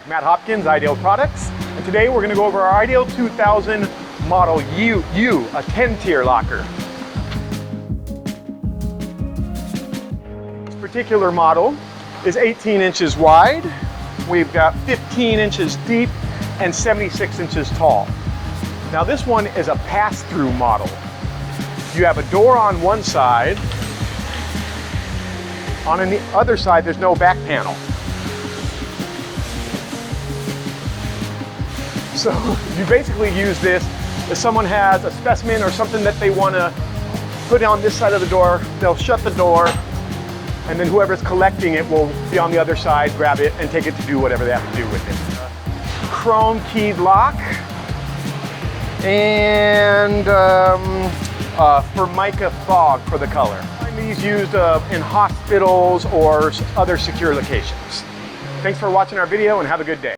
Matt Hopkins, Ideal Products, and today we're going to go over our Ideal 2000 Model U, a 10-tier locker. This particular model is 18 inches wide. We've got 15 inches deep and 76 inches tall. Now this one is a pass-through model. You have a door on one side. On the other side, there's no back panel. So you basically use this if someone has a specimen or something that they want to put on this side of the door, they'll shut the door, and then whoever's collecting it will be on the other side, grab it, and take it to do whatever they have to do with it. Chrome keyed lock and Formica fog for the color. I find these used in hospitals or other secure locations. Thanks for watching our video and have a good day.